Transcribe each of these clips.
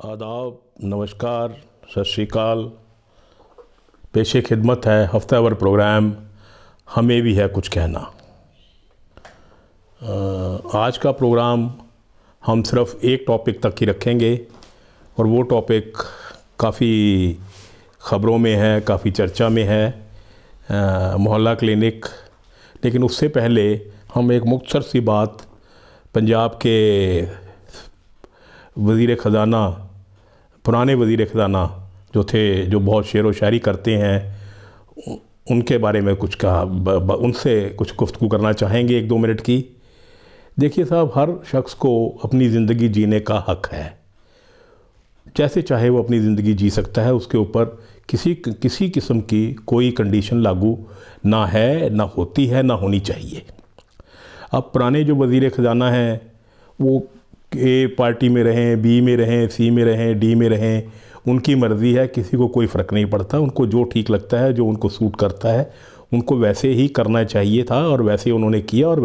आदाब, नमस्कार, सत श्री अकाल। पेशे खिदमत है हफ्तावार प्रोग्राम हमें भी है कुछ कहना। आज का प्रोग्राम हम सिर्फ एक टॉपिक तक ही रखेंगे और वो टॉपिक काफ़ी ख़बरों में है, काफ़ी चर्चा में है, मोहल्ला क्लिनिक। लेकिन उससे पहले हम एक मुख्तसर सी बात पंजाब के वज़ीर ख़ज़ाना, पुराने वज़ीर ख़ज़ाना जो थे, जो बहुत शेर व शायरी करते हैं, उनके बारे में कुछ कहा, उनसे कुछ गुफ्तगू करना चाहेंगे 1-2 मिनट की। देखिए साहब, हर शख्स को अपनी ज़िंदगी जीने का हक़ है, जैसे चाहे वो अपनी ज़िंदगी जी सकता है। उसके ऊपर किसी किस्म की कोई कंडीशन लागू ना है, ना होती है, ना होनी चाहिए। अब पुराने जो वज़ीर ख़ज़ाना हैं वो ए पार्टी में रहें, बी में रहें, सी में रहें, डी में रहें, उनकी मर्ज़ी है, किसी को कोई फ़र्क नहीं पड़ता। उनको जो ठीक लगता है, जो उनको सूट करता है, उनको वैसे ही करना चाहिए था और वैसे उन्होंने किया। और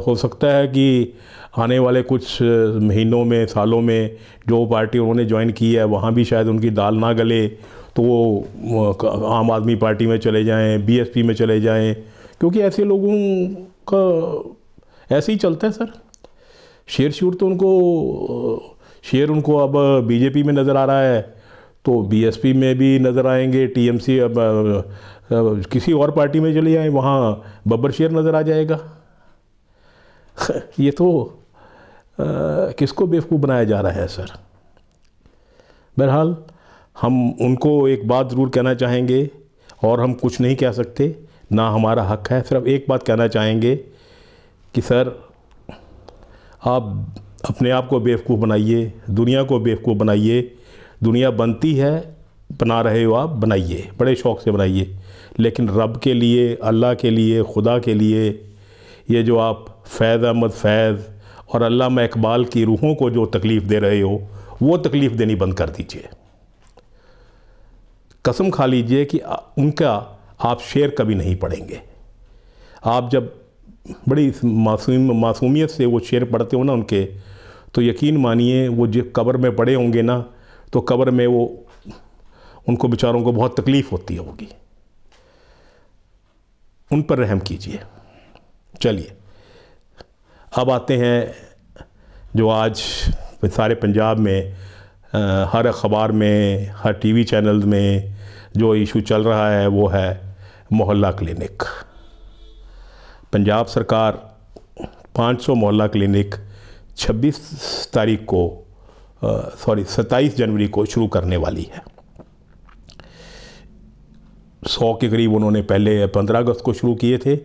हो सकता है कि आने वाले कुछ महीनों में, सालों में जो पार्टी उन्होंने ज्वाइन की है वहाँ भी शायद उनकी दाल ना गले तो वो आम आदमी पार्टी में चले जाएं, बीएसपी में चले जाएं, क्योंकि ऐसे लोगों का ऐसे ही चलता है सर। शेर उनको अब बीजेपी में नज़र आ रहा है तो बीएसपी में भी नज़र आएंगे। टीएमसी अब किसी और पार्टी में चले जाएं, वहाँ बब्बर शेर नज़र आ जाएगा। ये तो किसको बेवकूफ़ बनाया जा रहा है सर। बहरहाल हम उनको एक बात ज़रूर कहना चाहेंगे, और हम कुछ नहीं कह सकते, ना हमारा हक़ है। सिर्फ एक बात कहना चाहेंगे कि सर, आप अपने आप को बेवकूफ़ बनाइए, दुनिया को बेवकूफ़ बनाइए। दुनिया बनती है, बना रहे हो आप, बनाइए, बड़े शौक़ से बनाइए। लेकिन रब के लिए, अल्लाह के लिए, खुदा के लिए, ये जो आप फैज़ अहमद फैज़ और अल्लामा इकबाल की रूहों को जो तकलीफ़ दे रहे हो, वो तकलीफ़ देनी बंद कर दीजिए। कसम खा लीजिए कि उनका आप शेर कभी नहीं पढ़ेंगे। आप जब बड़ी मासूमियत से वो शेर पढ़ते हो ना उनके, तो यकीन मानिए वो जब कब्र में पड़े होंगे ना, तो कब्र में वो उनको बेचारों को बहुत तकलीफ़ होती होगी। उन पर रहम कीजिए। चलिए, अब आते हैं जो आज सारे पंजाब में हर अखबार में, हर टीवी चैनल में जो इशू चल रहा है, वो है मोहल्ला क्लिनिक। पंजाब सरकार 500 मोहल्ला क्लिनिक 27 जनवरी को शुरू करने वाली है। 100 के करीब उन्होंने पहले 15 अगस्त को शुरू किए थे,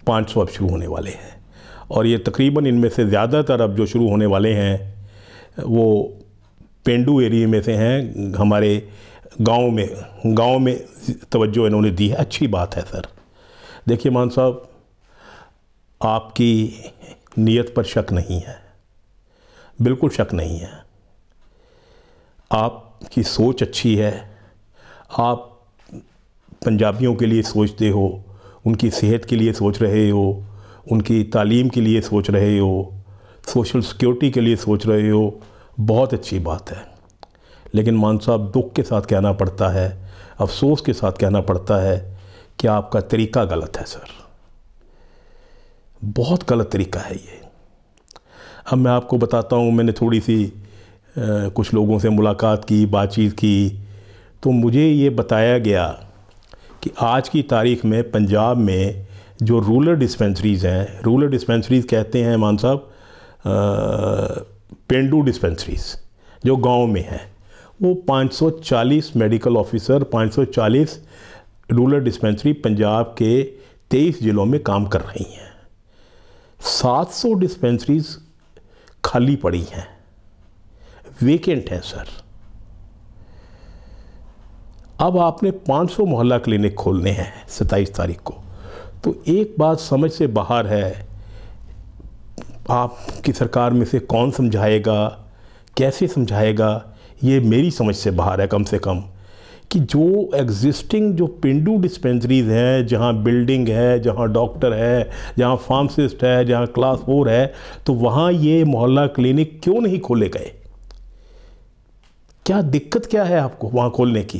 500 अब शुरू होने वाले हैं। और ये तकरीबन इनमें से ज़्यादातर अब जो शुरू होने वाले हैं वो पेंडू एरिया में से हैं। हमारे गांव में तवज्जो इन्होंने दी है, अच्छी बात है सर। देखिए मान साहब, आपकी नीयत पर शक नहीं है, बिल्कुल शक नहीं है। आपकी सोच अच्छी है, आप पंजाबियों के लिए सोचते हो, उनकी सेहत के लिए सोच रहे हो, उनकी तालीम के लिए सोच रहे हो, सोशल सिक्योरिटी के लिए सोच रहे हो, बहुत अच्छी बात है। लेकिन मान साहब, दुख के साथ कहना पड़ता है, अफसोस के साथ कहना पड़ता है कि आपका तरीका गलत है सर, बहुत गलत तरीका है ये। अब मैं आपको बताता हूँ, मैंने थोड़ी सी कुछ लोगों से मुलाकात की, बातचीत की, तो मुझे ये बताया गया कि आज की तारीख़ में पंजाब में जो रूरल डिस्पेंसरीज़ हैं, रूरल डिस्पेंसरीज़ कहते हैं मान साहब पेंडू डिस्पेंसरीज़ जो गांव में हैं, वो 540 medical officer, 540 rural dispensary Punjab के 23 ज़िलों में काम कर रही हैं। 700 डिस्पेंसरीज़ खाली पड़ी हैं, वेकेंट हैं सर। अब आपने 500 मोहल्ला क्लिनिक खोलने हैं 27 तारीख को, तो एक बात समझ से बाहर है। आपकी सरकार में से कौन समझाएगा, कैसे समझाएगा, ये मेरी समझ से बाहर है कम से कम। कि जो एग्जिस्टिंग जो पेंडू डिस्पेंसरीज़ हैं, जहाँ बिल्डिंग है, जहाँ डॉक्टर है, जहाँ फार्मासिस्ट है, जहाँ क्लास 4 है, तो वहाँ ये मोहल्ला क्लिनिक क्यों नहीं खोले गए? क्या दिक्कत क्या है आपको वहाँ खोलने की?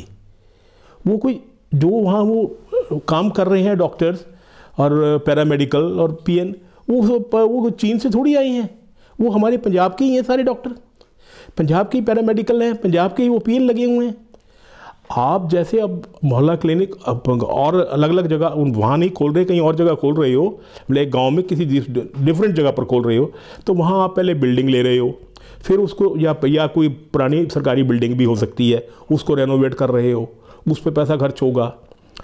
वो कोई जो वहाँ वो काम कर रहे हैं डॉक्टर्स और पैरामेडिकल और पीएन, वो चीन से थोड़ी आई हैं, वो हमारे पंजाब के ही हैं सारे डॉक्टर, पंजाब के ही पैरामेडिकल हैं, पंजाब के ही वो पीएन लगे हुए हैं। आप जैसे अब मोहल्ला क्लिनिक और अलग अलग जगह वहाँ नहीं खोल रहे, कहीं और जगह खोल रहे हो, मतलब एक गांव में किसी डिफरेंट जगह पर खोल रहे हो, तो वहाँ आप पहले बिल्डिंग ले रहे हो, फिर उसको या कोई पुरानी सरकारी बिल्डिंग भी हो सकती है, उसको रेनोवेट कर रहे हो, उस पर पैसा खर्च होगा,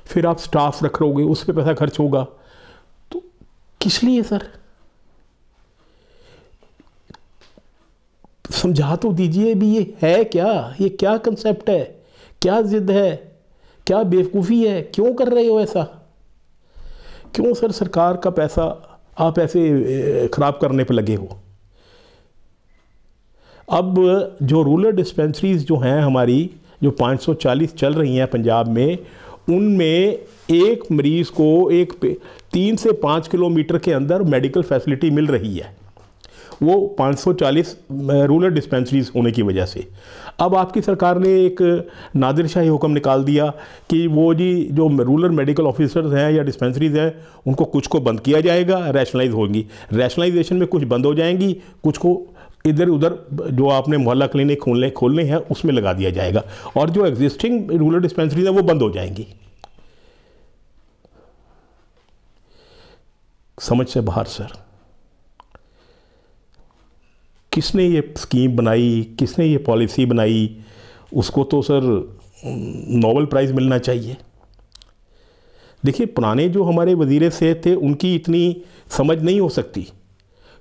फिर आप स्टाफ रख रहोगे, उस पर पैसा खर्च होगा, तो किस लिए सर? समझा तो दीजिए भी ये है क्या, ये क्या कंसेप्ट है, क्या जिद है, क्या बेवकूफ़ी है, क्यों कर रहे हो ऐसा? क्यों सर सरकार का पैसा आप ऐसे ख़राब करने पे लगे हो? अब जो रूरल डिस्पेंसरीज जो हैं हमारी, जो 540 चल रही हैं पंजाब में, उनमें एक मरीज़ को 3 से 5 किलोमीटर के अंदर मेडिकल फैसिलिटी मिल रही है, वो 540 रूरल डिस्पेंसरीज होने की वजह से। अब आपकी सरकार ने एक नादिरशाही हुक्म निकाल दिया कि वो जी जो रूरल मेडिकल ऑफिसर्स हैं या डिस्पेंसरीज हैं, उनको कुछ को बंद किया जाएगा, रैशनलाइज होंगी, रैशनलाइजेशन में कुछ बंद हो जाएंगी, कुछ को इधर उधर जो आपने मोहल्ला क्लिनिक खोलने हैं उसमें लगा दिया जाएगा, और जो एग्जिस्टिंग रूरल डिस्पेंसरीज हैं वो बंद हो जाएंगी। समझ से बाहर सर। किसने ये स्कीम बनाई, किसने ये पॉलिसी बनाई, उसको तो सर नोबेल प्राइज़ मिलना चाहिए। देखिए पुराने जो हमारे वज़ीर सेहत थे उनकी इतनी समझ नहीं हो सकती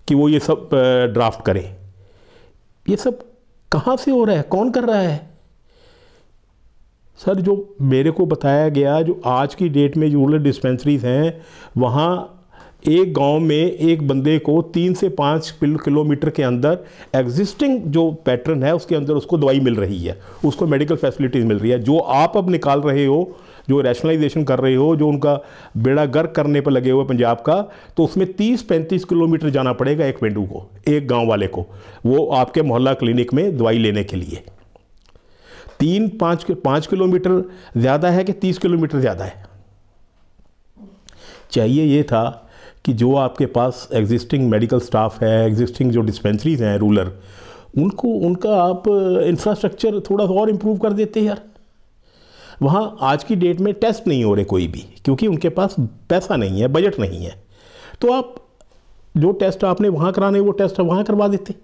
कि वो ये सब ड्राफ्ट करें। ये सब कहाँ से हो रहा है, कौन कर रहा है? सर जो मेरे को बताया गया, जो आज की डेट में रूरल डिस्पेंसरीज हैं, वहाँ एक गांव में एक बंदे को 3 से 5 किलोमीटर के अंदर एग्जिस्टिंग जो पैटर्न है उसके अंदर उसको दवाई मिल रही है, उसको मेडिकल फैसिलिटीज़ मिल रही है। जो आप अब निकाल रहे हो, जो रैशनलाइजेशन कर रहे हो, जो उनका बेड़ा गर्क करने पर लगे हुए पंजाब का, तो उसमें 30-35 किलोमीटर जाना पड़ेगा एक पेंडू को, एक गाँव वाले को, वो आपके मोहल्ला क्लिनिक में दवाई लेने के लिए। 5 किलोमीटर ज़्यादा है कि 30 किलोमीटर ज़्यादा है? चाहिए ये था कि जो आपके पास एग्जिस्टिंग मेडिकल स्टाफ है, एग्जिस्टिंग जो डिस्पेंसरीज हैं रूरल, उनका आप इंफ्रास्ट्रक्चर थोड़ा सा और इम्प्रूव कर देते यार। वहाँ आज की डेट में टेस्ट नहीं हो रहे कोई भी, क्योंकि उनके पास पैसा नहीं है, बजट नहीं है। तो आप जो टेस्ट आपने वहाँ कराने वो टेस्ट वहाँ करवा देते,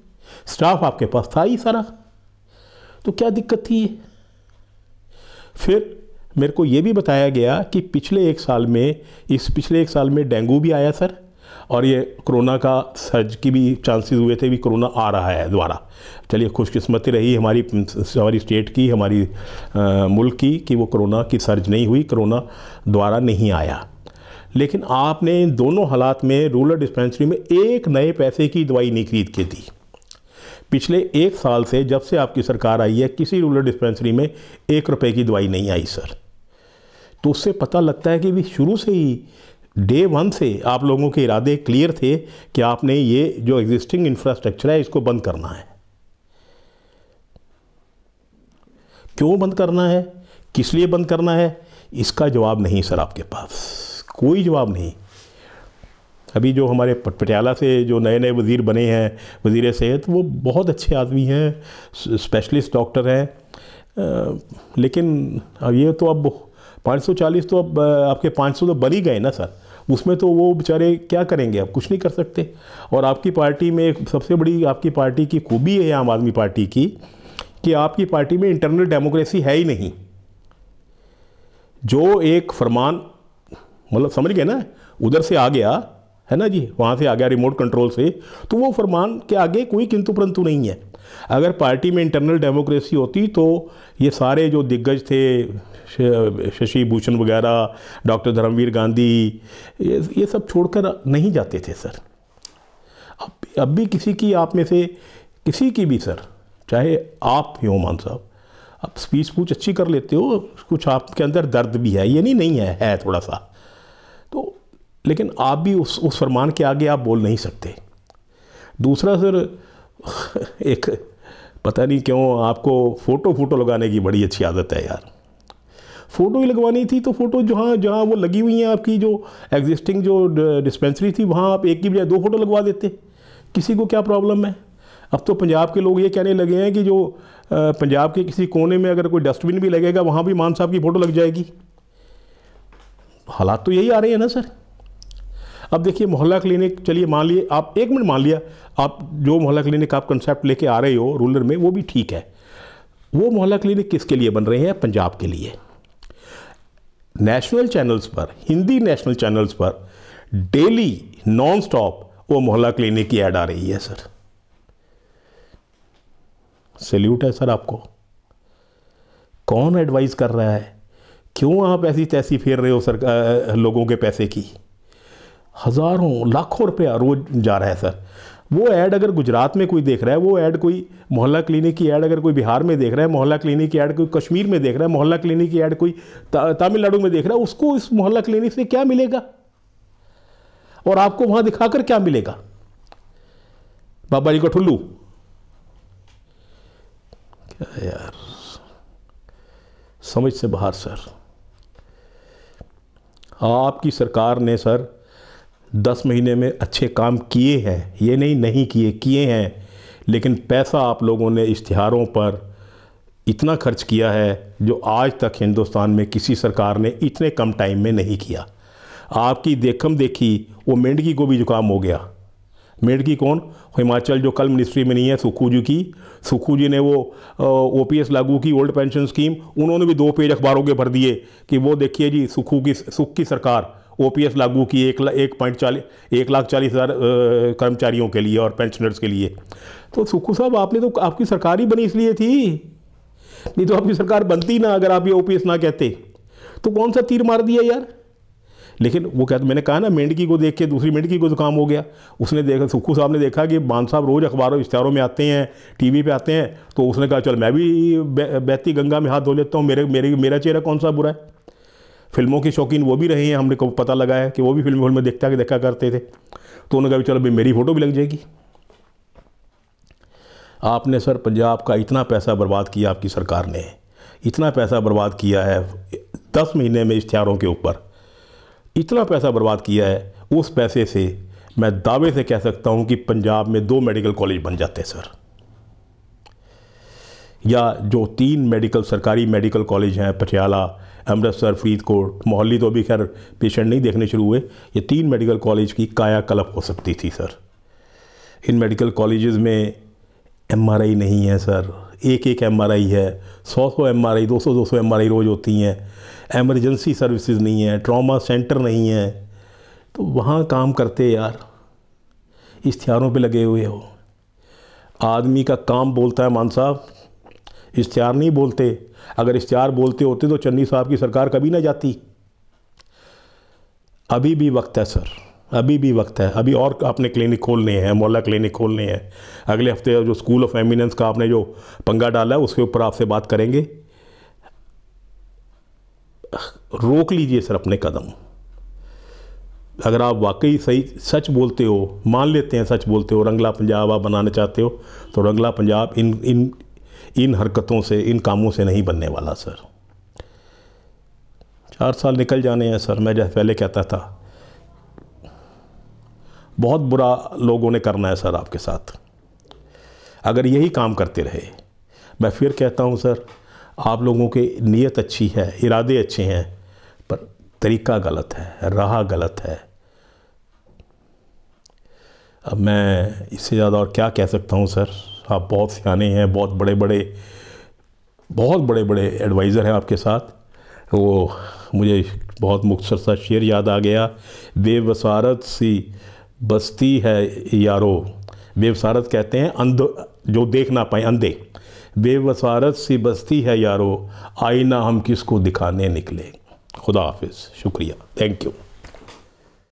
स्टाफ आपके पास था ही सारा, तो क्या दिक्कत थी? फिर मेरे को ये भी बताया गया कि पिछले एक साल में डेंगू भी आया सर, और ये कोरोना का सर्ज की भी चांसेस हुए थे, भी कोरोना आ रहा है दोबारा। चलिए खुशकिस्मती रही हमारी स्टेट की, हमारी मुल्क की, कि वो कोरोना की सर्ज नहीं हुई, कोरोना दोबारा नहीं आया। लेकिन आपने इन दोनों हालात में रूरल डिस्पेंसरी में एक नए पैसे की दवाई नहीं खरीद के दी। पिछले एक साल से जब से आपकी सरकार आई है, किसी रूरल डिस्पेंसरी में 1 रुपए की दवाई नहीं आई सर। तो उससे पता लगता है कि भी शुरू से ही डे 1 से आप लोगों के इरादे क्लियर थे कि आपने ये जो एग्जिस्टिंग इंफ्रास्ट्रक्चर है इसको बंद करना है। क्यों बंद करना है, किस लिए बंद करना है, इसका जवाब नहीं सर आपके पास, कोई जवाब नहीं। अभी जो हमारे पटियाला से जो नए नए वज़ीर बने हैं, वज़ीर सेहत, वो बहुत अच्छे आदमी हैं, स्पेशलिस्ट डॉक्टर हैं, लेकिन अब ये तो अब 540 तो अब आपके 500 तो बन ही गए ना सर, उसमें तो वो बेचारे क्या करेंगे, अब कुछ नहीं कर सकते। और आपकी पार्टी में एक सबसे बड़ी आपकी पार्टी की खूबी है आम आदमी पार्टी की, कि आपकी पार्टी में इंटरनल डेमोक्रेसी है ही नहीं। जो एक फरमान, मतलब समझ गए ना, उधर से आ गया है ना जी, वहाँ से आ गया रिमोट कंट्रोल से, तो वो फरमान के आगे कोई किंतु परंतु नहीं है। अगर पार्टी में इंटरनल डेमोक्रेसी होती तो ये सारे जो दिग्गज थे, शशि भूषण वगैरह, डॉक्टर धर्मवीर गांधी, ये सब छोड़कर नहीं जाते थे सर। अब भी किसी की आप में से किसी की भी सर, चाहे आप ही हो मान साहब, आप स्पीच पूछ अच्छी कर लेते हो, कुछ आपके अंदर दर्द भी है, ये नहीं है थोड़ा सा, तो लेकिन आप भी उस फरमान के आगे आप बोल नहीं सकते। दूसरा सर, एक पता नहीं क्यों आपको फ़ोटो लगाने की बड़ी अच्छी आदत है यार। फ़ोटो ही लगवानी थी तो फ़ोटो जहाँ जहाँ वो लगी हुई हैं आपकी जो एग्जिस्टिंग जो डिस्पेंसरी थी, वहाँ आप एक की बजाय 2 फ़ोटो लगवा देते, किसी को क्या प्रॉब्लम है। अब तो पंजाब के लोग ये कहने लगे हैं कि जो पंजाब के किसी कोने में अगर कोई डस्टबिन भी लगेगा वहाँ भी मान साहब की फ़ोटो लग जाएगी। हालात तो यही आ रहे हैं ना सर। अब देखिए मोहल्ला क्लिनिक, चलिए मान लिए आप, 1 मिनट मान लिया आप जो मोहल्ला क्लिनिक आप कंसेप्ट लेके आ रहे हो रूरल में, वो भी ठीक है। वो मोहल्ला क्लिनिक किसके लिए बन रहे हैं? पंजाब के लिए। नेशनल चैनल्स पर, हिंदी नेशनल चैनल्स पर डेली नॉन स्टॉप वो मोहल्ला क्लिनिक की ऐड आ रही है सर। सैल्यूट है सर आपको। कौन एडवाइस कर रहा है? क्यों आप ऐसी तैसी फेर रहे हो सरकार लोगों के पैसे की? हज़ारों लाखों रुपया रोज जा रहा है सर। वो ऐड अगर गुजरात में कोई देख रहा है, वो ऐड कोई मोहल्ला क्लिनिक की ऐड अगर कोई बिहार में देख रहा है, मोहल्ला क्लिनिक की ऐड कोई कश्मीर में देख रहा है, मोहल्ला क्लिनिक की ऐड कोई तमिलनाडु में देख रहा है, उसको इस मोहल्ला क्लिनिक से क्या मिलेगा और आपको वहां दिखाकर क्या मिलेगा? बाबा जी को ठुल्लू क्या यार, समझ से बाहर सर। आपकी सरकार ने सर 10 महीने में अच्छे काम किए हैं, ये नहीं किए हैं, लेकिन पैसा आप लोगों ने इश्तिहारों पर इतना खर्च किया है जो आज तक हिंदुस्तान में किसी सरकार ने इतने कम टाइम में नहीं किया। आपकी देखम देखी वो मेंढकी को भी जुकाम हो गया। मेंढकी कौन? हिमाचल जो कल मिनिस्ट्री में नहीं है, सुक्खू जी की। सुक्खू जी ने वो OPS लागू की, ओल्ड पेंशन स्कीम, उन्होंने भी 2 पेज अखबारों के भर दिए कि वो देखिए जी सुख की सरकार OPS लागू की 1,40,000 कर्मचारियों के लिए और पेंशनर्स के लिए। तो सुक्खू साहब आपने तो, आपकी सरकार ही बनी इसलिए थी, नहीं तो आपकी सरकार बनती ना अगर आप ये OPS ना कहते। तो कौन सा तीर मार दिया यार। लेकिन वो कहते, मैंने कहा ना मेंढकी को देख के दूसरी मेंढकी को जुकाम हो गया। उसने देखा, सुक्खू साहब ने देखा कि मान साहब रोज़ अखबारों इश्तिहारों में आते हैं, TV पे आते हैं, तो उसने कहा चल मैं भी बहती गंगा में हाथ धो लेता हूँ, मेरा चेहरा कौन सा बुरा है। फिल्मों के शौकीन वो भी रहे हैं, हमने को पता लगा है कि वो भी फिल्म में देखा करते थे। तो उन्होंने कहा चलो भाई मेरी फ़ोटो भी लग जाएगी। आपने सर पंजाब का इतना पैसा बर्बाद किया, आपकी सरकार ने इतना पैसा बर्बाद किया है 10 महीने में इश्तिहारों के ऊपर, इतना पैसा बर्बाद किया है। उस पैसे से मैं दावे से कह सकता हूं कि पंजाब में 2 मेडिकल कॉलेज बन जाते सर, या जो 3 सरकारी मेडिकल कॉलेज हैं, पटियाला, अमृतसर, फरीदकोट, मोहाली तो अभी खैर पेशेंट नहीं देखने शुरू हुए, ये 3 मेडिकल कॉलेज की कायाकल्प हो सकती थी सर। इन मेडिकल कॉलेजेस में MRI नहीं है सर, एक MRI है, 100 MRI, 200 MRI रोज़ होती हैं। एमरजेंसी सर्विसेज नहीं है, ट्रॉमा सेंटर नहीं है, तो वहाँ काम करते यार, इश्तिहारों पे लगे हुए हो। आदमी का काम बोलता है मान साहब, इश्तिहार नहीं बोलते। अगर इश्तिहार बोलते होते तो चन्नी साहब की सरकार कभी ना जाती। अभी भी वक्त है सर, अभी भी वक्त है। अभी और आपने क्लिनिक खोलने हैं, मोहल्ला क्लिनिक खोलने हैं। अगले हफ्ते जो स्कूल ऑफ एमिनेंस का आपने जो पंगा डाला है उसके ऊपर आपसे बात करेंगे। रोक लीजिए सर अपने कदम। अगर आप वाकई सही सच बोलते हो, मान लेते हैं सच बोलते हो, रंगला पंजाब आप बनाना चाहते हो, तो रंगला पंजाब इन हरकतों से, इन कामों से नहीं बनने वाला सर। 4 साल निकल जाने हैं सर। मैं जैसे पहले कहता था, बहुत बुरा लोगों ने करना है सर आपके साथ अगर यही काम करते रहे। मैं फिर कहता हूं सर, आप लोगों की नीयत अच्छी है, इरादे अच्छे हैं, पर तरीका गलत है, राह गलत है। अब मैं इससे ज़्यादा और क्या कह सकता हूं सर। आप बहुत सियाने हैं, बहुत बड़े बड़े एडवाइज़र हैं आपके साथ। वो मुझे बहुत मुख्तसर सा शेर याद आ गया, बेवसारत सी बस्ती है यारो। बेवसारत कहते हैं अंध, जो देख ना पाए, अंधे। बेवसारत सी बस्ती है यारो, आईना हम किसको दिखाने निकले। खुदा हाफिज़, शुक्रिया, थैंक यू।